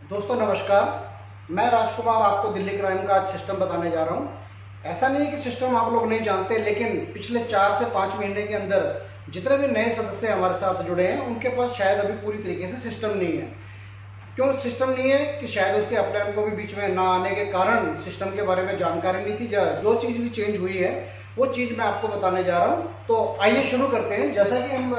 दोस्तों नमस्कार। मैं राजकुमार आपको दिल्ली क्राइम का आज सिस्टम बताने जा रहा हूँ। ऐसा नहीं है कि सिस्टम आप लोग नहीं जानते, लेकिन पिछले 4 से 5 महीने के अंदर जितने भी नए सदस्य हमारे साथ जुड़े हैं उनके पास शायद अभी पूरी तरीके से सिस्टम नहीं है। क्यों सिस्टम नहीं है? कि शायद उसके अपलाइन को भी बीच में ना आने के कारण सिस्टम के बारे में जानकारी नहीं थी। जो चीज़ भी चेंज हुई है वो चीज़ मैं आपको बताने जा रहा हूँ। तो आइए शुरू करते हैं। जैसा कि हम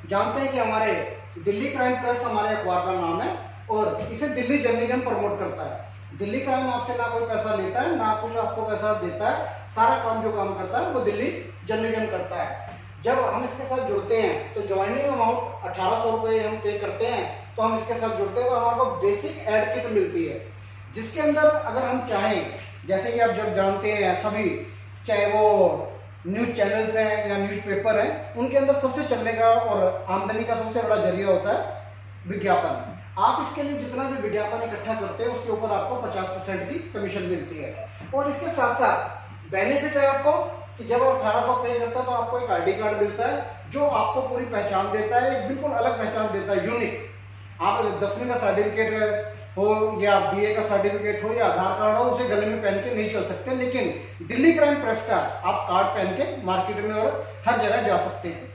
जानते हैं कि हमारे दिल्ली क्राइम प्रेस हमारे अखबार का नाम है और इसे दिल्ली जर्नलिज्म प्रमोट करता है। दिल्ली क्राइम आपसे ना कोई पैसा लेता है ना कुछ आपको पैसा देता है। सारा काम जो काम करता है वो दिल्ली जर्नलिज्म करता है। जब हम इसके साथ जुड़ते हैं तो ज्वाइनिंग अमाउंट 1800 रुपये हम पे करते हैं। तो हम इसके साथ जुड़ते हैं तो हमारे को बेसिक एड किट मिलती है, जिसके अंदर अगर हम चाहें, जैसे कि आप जब जानते हैं सभी, चाहे वो न्यूज़ चैनल्स हैं या न्यूज़पेपर हैं, उनके अंदर सबसे चलने का और आमदनी का सबसे बड़ा जरिया होता है विज्ञापन। आप इसके लिए जितना भी विज्ञापन इकट्ठा करते हैं उसके ऊपर आपको 50% की कमीशन मिलती है। और इसके साथ साथ बेनिफिट है आपको कि जब आप 1800 पे करता है तो आपको एक आईडी कार्ड मिलता है जो आपको पूरी पहचान देता है, एक बिल्कुल अलग पहचान देता है, यूनिक। आप 10वीं का सर्टिफिकेट हो या बीए का सर्टिफिकेट हो या आधार कार्ड हो, उसे गले में पहन के नहीं चल सकते, लेकिन दिल्ली क्राइम प्रेस का आप कार्ड पहन के मार्केट में और हर जगह जा सकते हैं।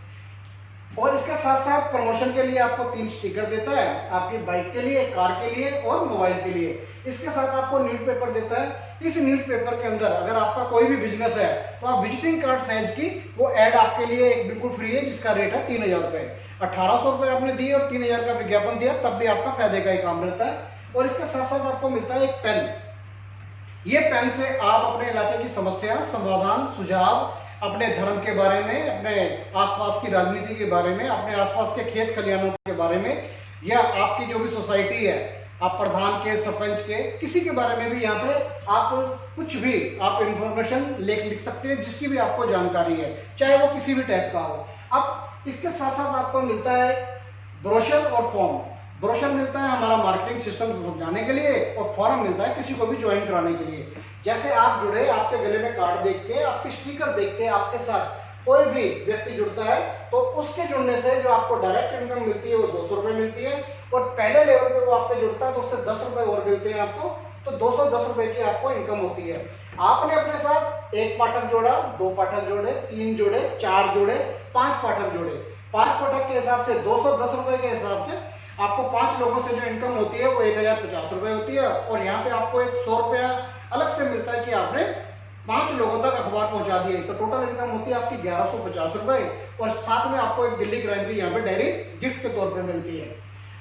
और इसके साथ साथ प्रमोशन के लिए आपको 3 स्टिकर देता है, आपकी बाइक के लिए, कार के लिए और मोबाइल के लिए। इसके साथ आपको न्यूज़पेपर देता है। इस न्यूज़पेपर के अंदर अगर आपका कोई भी बिजनेस है तो आप विजिटिंग कार्ड साइज की वो ऐड आपके लिए एक बिल्कुल फ्री है, जिसका रेट है 3000 रुपये। 1800 रुपये आपने दिए और 3000 का विज्ञापन दिया, तब भी आपका फायदे का ही काम रहता है। और इसके साथ साथ आपको मिलता है एक पेन। ये पेन से आप अपने इलाके की समस्या, समाधान, सुझाव, अपने धर्म के बारे में, अपने आसपास की राजनीति के बारे में, अपने आसपास के खेत खलिहानों के बारे में, या आपकी जो भी सोसाइटी है, आप प्रधान के, सरपंच के, किसी के बारे में भी यहाँ पे आप कुछ भी आप इंफॉर्मेशन लिख सकते हैं, जिसकी भी आपको जानकारी है, चाहे वो किसी भी टाइप का हो। अब इसके साथ साथ आपको मिलता है ब्रोशर और फॉर्म। ब्रोशर मिलता है हमारा मार्केटिंग सिस्टम समझाने के लिए, और फॉर्म मिलता है किसी को भी ज्वाइन कराने के लिए। जैसे आप जुड़े, आपके गले में कार्ड देख के, आपके स्टिकर देख के आपके साथ कोई भी व्यक्ति जुड़ता है तो उसके जुड़ने से जो आपको डायरेक्ट इनकम मिलती है वो 200 रुपये मिलती है। और पहले लेवल पे वो आपके जुड़ता है तो उससे 10 रुपये और मिलते हैं आपको, तो 210 रुपये की आपको इनकम होती है। आपने अपने साथ 1 पाठक जोड़ा, 2 पाठक जोड़े, 3 जोड़े, 4 जोड़े, 5 पाठक जोड़े। 5 पाठक के हिसाब से 210 रुपये के हिसाब से आपको 5 लोगों से जो इनकम होती है वो 1050 रुपये होती है। और यहाँ पे आपको एक 100 रुपया अलग से मिलता है कि आपने 5 लोगों तक अखबार पहुंचा दिए, तो टोटल इनकम होती है आपकी 1150 रुपये। और साथ में आपको एक दिल्ली क्राइम की यहाँ पे डायरी गिफ्ट के तौर पे मिलती है।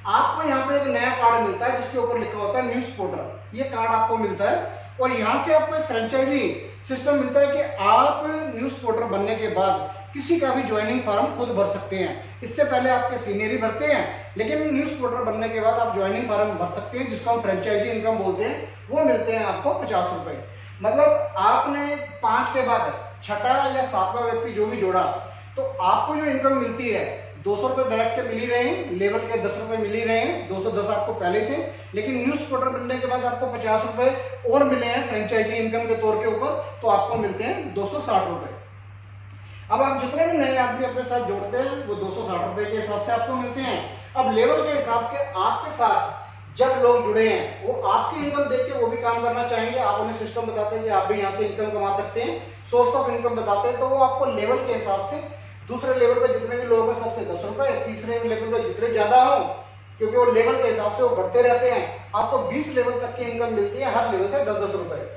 आपको यहाँ पे एक नया कार्ड मिलता है जिसके ऊपर लिखा होता है न्यूज़ पोर्टल। ये कार्ड आपको मिलता है और यहाँ से आपको एक फ्रेंचाइजी सिस्टम मिलता है कि आप न्यूज़ पोर्टल बनने के बाद किसी का भी ज्वाइनिंग फॉर्म खुद भर सकते हैं। इससे पहले आपके सीनियर ही भरते हैं, लेकिन न्यूज़ पोर्टल बनने के बाद आप ज्वाइनिंग फॉर्म भर सकते हैं, जिसको हम फ्रेंचाइजी इनकम बोलते हैं। वो मिलते हैं आपको 50 रुपये। मतलब आपने 5 के बाद 6ठा या 7वां व्यक्ति जो भी जोड़ा तो आपको जो इनकम मिलती है 200 रुपये डायरेक्ट के मिल ही रहे हैं, लेबर के 10 रुपये मिल ही रहे हैं, 210 आपको पहले थे, लेकिन न्यूज़ पोर्टल बनने के बाद आपको 50 रुपये और मिले हैं फ्रेंचाइजी इनकम के तौर के ऊपर, तो आपको मिलते हैं 260 रुपये। अब आप जितने भी नए आदमी अपने साथ जोड़ते हैं वो 260 रुपये के हिसाब से आपको मिलते हैं। अब लेवल के हिसाब के आपके साथ जब लोग जुड़े हैं वो आपकी इनकम देख के वो भी काम करना चाहेंगे। आप उन्हें सिस्टम बताते हैं कि आप भी यहाँ से इनकम कमा सकते हैं, सोर्स ऑफ इनकम बताते हैं, तो वो आपको लेवल के हिसाब से दूसरे लेवल पे जितने भी लोग हैं सबसे 10 रुपये, तीसरे लेवल पे जितने ज्यादा हो, क्योंकि वो लेवल के हिसाब से वो बढ़ते रहते हैं, आपको 20 लेवल तक की इनकम मिलती है, हर लेवल से 10-10 रुपये।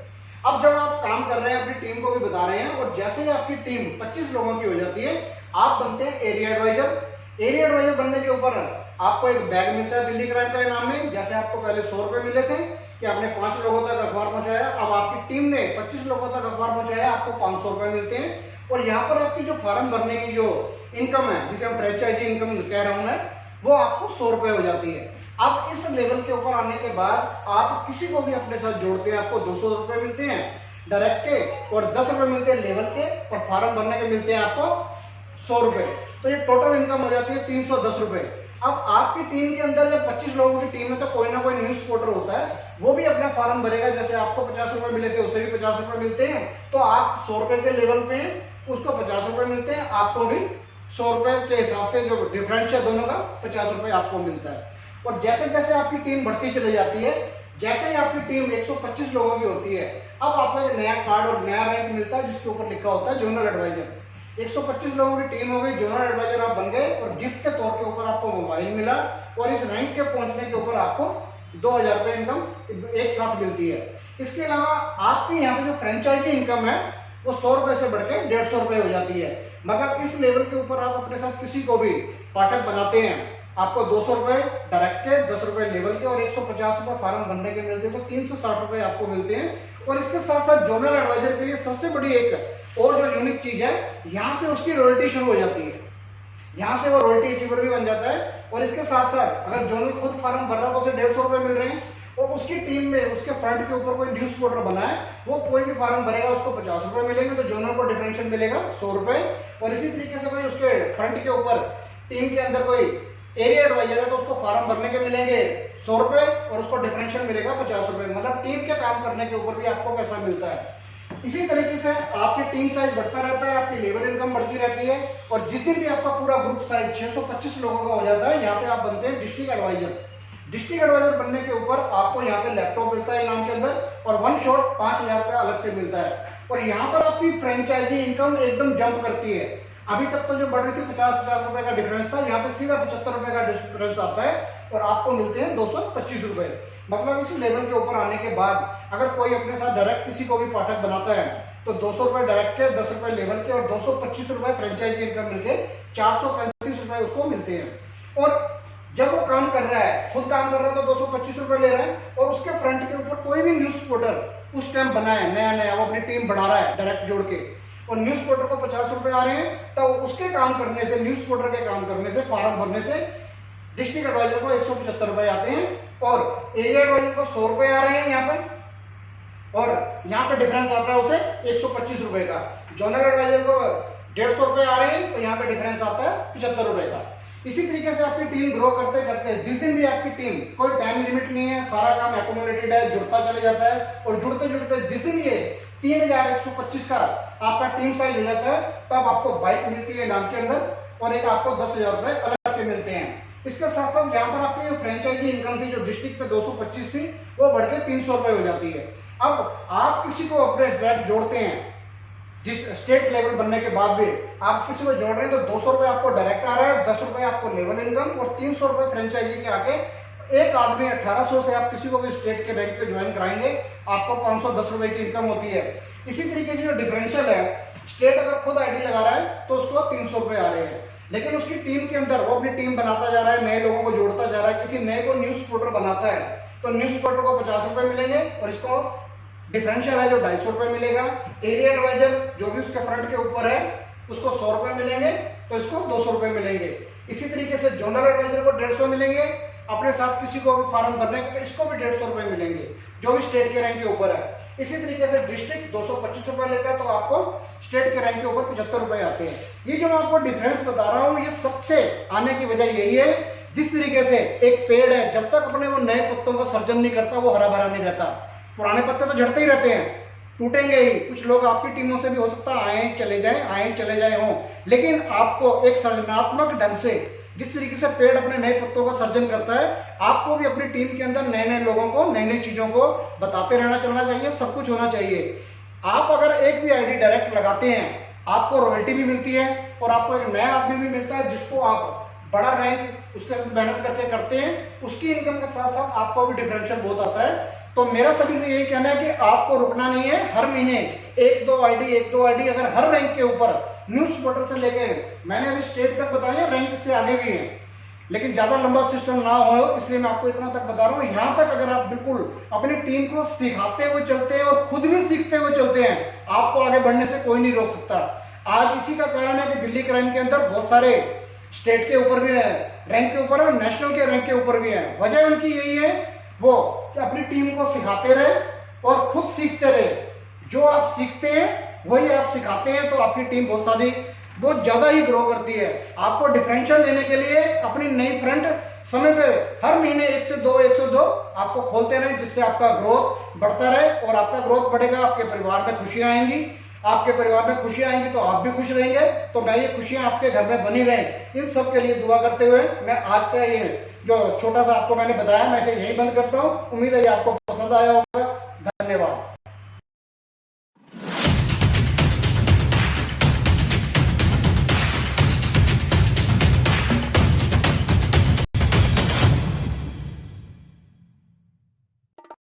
अब जब आप काम कर रहे हैं, अपनी टीम को भी बता रहे हैं, और जैसे ही आपकी टीम 25 लोगों की हो जाती है आप बनते हैं एरिया एडवाइजर। एरिया एडवाइजर बनने के ऊपर आपको एक बैग मिलता है दिल्ली क्राइम का इनाम में। जैसे आपको पहले 100 रुपये मिले थे कि आपने 5 लोगों तक अखबार पहुंचाया, अब आपकी टीम ने 25 लोगों तक अखबार पहुंचाया, आपको 500 रुपये मिलते हैं। और यहाँ पर आपकी जो फॉर्म भरने की जो इनकम है, जिसे हम फ्रेंचाइजी इनकम कह रहा हूँ मैं, वो आपको 100 रुपये हो जाती है। अब इस लेवल के ऊपर आने के बाद आप किसी को भी अपने साथ जोड़ते हैं, आपको 200 रुपये मिलते हैं डायरेक्ट के, और 10 रुपये मिलते हैं लेवल के, और फॉर्म भरने के मिलते हैं आपको 100 रुपये। तो ये टोटल इनकम हो जाती है 310 रुपये। अब आपकी टीम के अंदर जब 25 लोगों की टीम है तो कोई ना कोई न्यूज़ पोर्टर होता है, वो भी अपना फॉर्म भरेगा। जैसे आपको 50 रुपये मिले थे उसे भी 50 रुपये मिलते हैं, तो आप 100 रुपये के लेवल पे उसको 50 रुपये मिलते हैं, आपको भी 100 रुपये के हिसाब से जो डिफरेंस है दोनों का 50 रुपये आपको मिलता है। और जैसे जैसे आपकी टीम बढ़ती चली जाती है, जैसे ही आपकी टीम 125 लोगों की होती है, अब आपको एक नया कार्ड और नया रैंक मिलता है जिसके ऊपर लिखा होता है जोनल एडवाइजर। 125 लोगों की टीम हो गई, जोनल एडवाइजर आप बन गए और गिफ्ट के तौर के ऊपर आपको मोबाइल मिला और इस रैंक के पहुंचने के ऊपर आपको 2000 रुपये इनकम एक साथ मिलती है। इसके अलावा आपके यहाँ पे जो फ्रेंचाइजी इनकम है वो 100 रुपये से बढ़ के 150 रुपये हो जाती है। मतलब इस लेवल के ऊपर आप अपने साथ किसी को भी पाठक बनाते हैं, आपको 200 रुपये डायरेक्ट के, 10 रुपये लेवल के और 150 रुपये फार्म भरने के मिलते हैं, तो 360 रुपये आपको मिलते हैं। और इसके साथ साथ जोनल एडवाइजर के लिए सबसे बड़ी एक और जो यूनिक चीज है, यहाँ से उसकी रॉयल्टी शुरू हो जाती है, यहाँ से वो रॉयल्टी अचीवर भी बन जाता है। और इसके साथ साथ अगर जोनल खुद फार्म भर रहा है तो उसे 150 रुपये मिल रहे हैं, और उसकी टीम में उसके फ्रंट के ऊपर कोई न्यूज पोर्टर बना है, वो कोई भी फार्म भरेगा उसको 50 रुपये मिलेंगे, तो जोनल को डिफरेंशियल मिलेगा 100 रुपये। और इसी तरीके से कोई उसके फ्रंट के ऊपर टीम के अंदर कोई एरिया एडवाइजर है तो उसको फार्म भरने के मिलेंगे 100 रुपये और उसको डिफरेंशियल मिलेगा 50 रुपये। मतलब टीम के काम करने के ऊपर भी आपको पैसा मिलता है। इसी तरीके से आपकी टीम साइज बढ़ता रहता है, आपकी लेबर इनकम बढ़ती रहती है, और जिस दिन भी आपका पूरा ग्रुप साइज 625 लोगों का हो जाता है, यहाँ पे आप बनते हैं डिस्ट्रिक्ट एडवाइजर। डिस्ट्रिक्ट एडवाइजर बनने के ऊपर आपको यहाँ पे लैपटॉप मिलता है इनाम के अंदर, और वन शॉट 5000 रुपया अलग से मिलता है। और यहाँ पर आपकी फ्रेंचाइजी इनकम एकदम जंप करती है। अभी तक तो जो बढ़ रही थी 50-50 रुपए का डिफरेंस था, यहाँ पे सीधा 75 रुपए का डिफरेंस आता है और आपको मिलते हैं 225 रुपए। मतलब इस लेवल के ऊपर आने के बाद अगर कोई अपने साथ डायरेक्ट किसी को भी पाठक बनाता है तो 200 रुपए डायरेक्ट के, 10 रुपए लेवल के और 225 रुपए फ्रेंचाइजी इनकम मिलके 435 रुपए उसको मिलते हैं। और जब वो काम कर रहा है, खुद काम कर रहा है तो 225 रुपए ले रहा है, और उसके फ्रंट के ऊपर कोई भी न्यूज रिपोर्टर उस टाइम बना है नया नया, वो अपनी टीम बढ़ा रहा है डायरेक्ट जोड़ के, और न्यूज रिपोर्टर को 50 रुपए आ रहे हैं, तो उसके काम करने से, न्यूज रिपोर्टर के काम करने से, फार्म भरने से डिस्ट्रिक्ट एडवाइजर को 175 रुपए आते हैं, और एरिया एडवाइजर को 100 रुपए आ रहे हैं यहाँ पे, और यहाँ पे डिफरेंस आता है उसे 125 रुपए का। जोनल एडवाइजर को 150 रुपए आ रहे हैं, तो यहाँ पे डिफरेंस आता है 75 रुपए का। इसी तरीके से आपकी टीम ग्रो करते करते जिस दिन भी आपकी टीम, कोई टाइम लिमिट नहीं है, सारा काम एक्यूमुलेटेड है, जुड़ता चले जाता है, और जुड़ते जुड़ते जिस दिन ये 3125 का आपका टीम साइज हो जाता है, तब आपको बाइक मिलती है इनाम के अंदर, और एक आपको 10,000 रुपए अलग से मिलते हैं। इसके साथ साथ यहाँ पर आपकी जो फ्रेंचाइजी इनकम थी, जो डिस्ट्रिक्ट पे 225 थी, वो बढ़ के 300 रुपए हो जाती है। अब आप किसी को अपने ट्रैक जोड़ते हैं, जिस स्टेट लेवल बनने के बाद भी आप किसी को जोड़ रहे हैं, तो 200 रुपए आपको डायरेक्ट आ रहा है, 10 रुपए आपको लेवल इनकम और 300 रुपए फ्रेंचाइजी के आगे। एक आदमी 1800 से आप किसी को भी स्टेट के रैंक पे ज्वाइन कराएंगे, आपको 510 रुपए की इनकम होती है। इसी तरीके से जो डिफरेंशियल है, स्टेट अगर खुद आईडी लगा रहा है तो उसको 300 रुपए आ रहे हैं, लेकिन उसकी टीम के अंदर वो अपनी टीम बनाता जा रहा है, नए लोगों को जोड़ता जा रहा है, किसी नए को न्यूज रिपोर्टर बनाता है तो न्यूज रिपोर्टर को 50 रुपए मिलेंगे, और इसको डिफरेंशियल है जो 250 रुपए मिलेगा। एरिया एडवाइजर जो भी उसके फ्रंट के ऊपर है उसको 100 रुपए मिलेंगे, तो इसको 200 रुपए मिलेंगे। इसी तरीके से जोनल एडवाइजर को 150 मिलेंगे, अपने साथ किसी को भी फार्म भरने के तो इसको भी 150 रुपए मिलेंगे, जो भी स्टेट के रैंक के ऊपर है। इसी तरीके से डिस्ट्रिक्ट 225 रुपए लेता है, तो आपको स्टेट के रैंक के ऊपर 75 रुपए आते हैं। ये जो मैं आपको डिफरेंस बता रहा हूँ, ये सबसे आने की वजह यही है, जिस तरीके से एक पेड़ है जब तक अपने वो नए पत्तों का सर्जन नहीं करता, वो हरा भरा नहीं रहता। पुराने पत्ते तो झड़ते ही रहते हैं, टूटेंगे ही। कुछ लोग आपकी टीमों से भी हो सकता है आए चले जाए हों, लेकिन आपको एक सृजनात्मक ढंग से, जिस तरीके से पेड़ अपने नए पत्तों का सर्जन करता है, आपको भी अपनी टीम के अंदर नए नए लोगों को, नई नई चीजों को बताते रहना चलना चाहिए, सब कुछ होना चाहिए। आप अगर एक भी आईडी डायरेक्ट लगाते हैं, आपको रॉयल्टी भी मिलती है, और आपको एक नया आदमी भी मिलता है जिसको आप बड़ा रैंक उसके मेहनत करके करते हैं, उसकी इनकम के साथ साथ आपको भी डिफरेंशियल बहुत आता है। तो मेरा सभी से यही कहना है कि आपको रुकना नहीं है, हर महीने एक दो आईडी अगर हर रैंक के ऊपर न्यूज रिपोर्टर से लेके, मैंने अभी स्टेट तक बताया, रैंक से आगे भी है, लेकिन ज्यादा लंबा सिस्टम ना हो इसलिए मैं आपको इतना तक बता रहा हूँ। यहाँ तक अगर आप बिल्कुल अपनी टीम को सिखाते हुए चलते हैं और खुद भी सीखते हुए चलते हैं, आपको आगे बढ़ने से कोई नहीं रोक सकता। आज इसी का कारण है कि दिल्ली क्राइम के अंदर बहुत सारे स्टेट के ऊपर भी रैंक के ऊपर और नेशनल के रैंक के ऊपर भी है। वजह उनकी यही है वो कि अपनी टीम को सिखाते रहे और खुद सीखते रहे। जो आप सीखते हैं वही आप सिखाते हैं, तो आपकी टीम बहुत ज्यादा ही ग्रो करती है। आपको डिफरेंशियल लेने के लिए अपनी नई फ्रंट समय पे हर महीने 1 से 2 आपको खोलते रहे, जिससे आपका ग्रोथ बढ़ता रहे, और आपका ग्रोथ बढ़ेगा, आपके परिवार में खुशियां आएंगी, आपके परिवार में खुशियां आएंगी तो आप भी खुश रहेंगे। तो मैं ये खुशियां आपके घर में बनी रहें, इन सब के लिए दुआ करते हुए मैं आज का ये जो छोटा सा आपको मैंने बताया, मैं इसे यही बंद करता हूँ। उम्मीद है ये आपको पसंद आया होगा। धन्यवाद।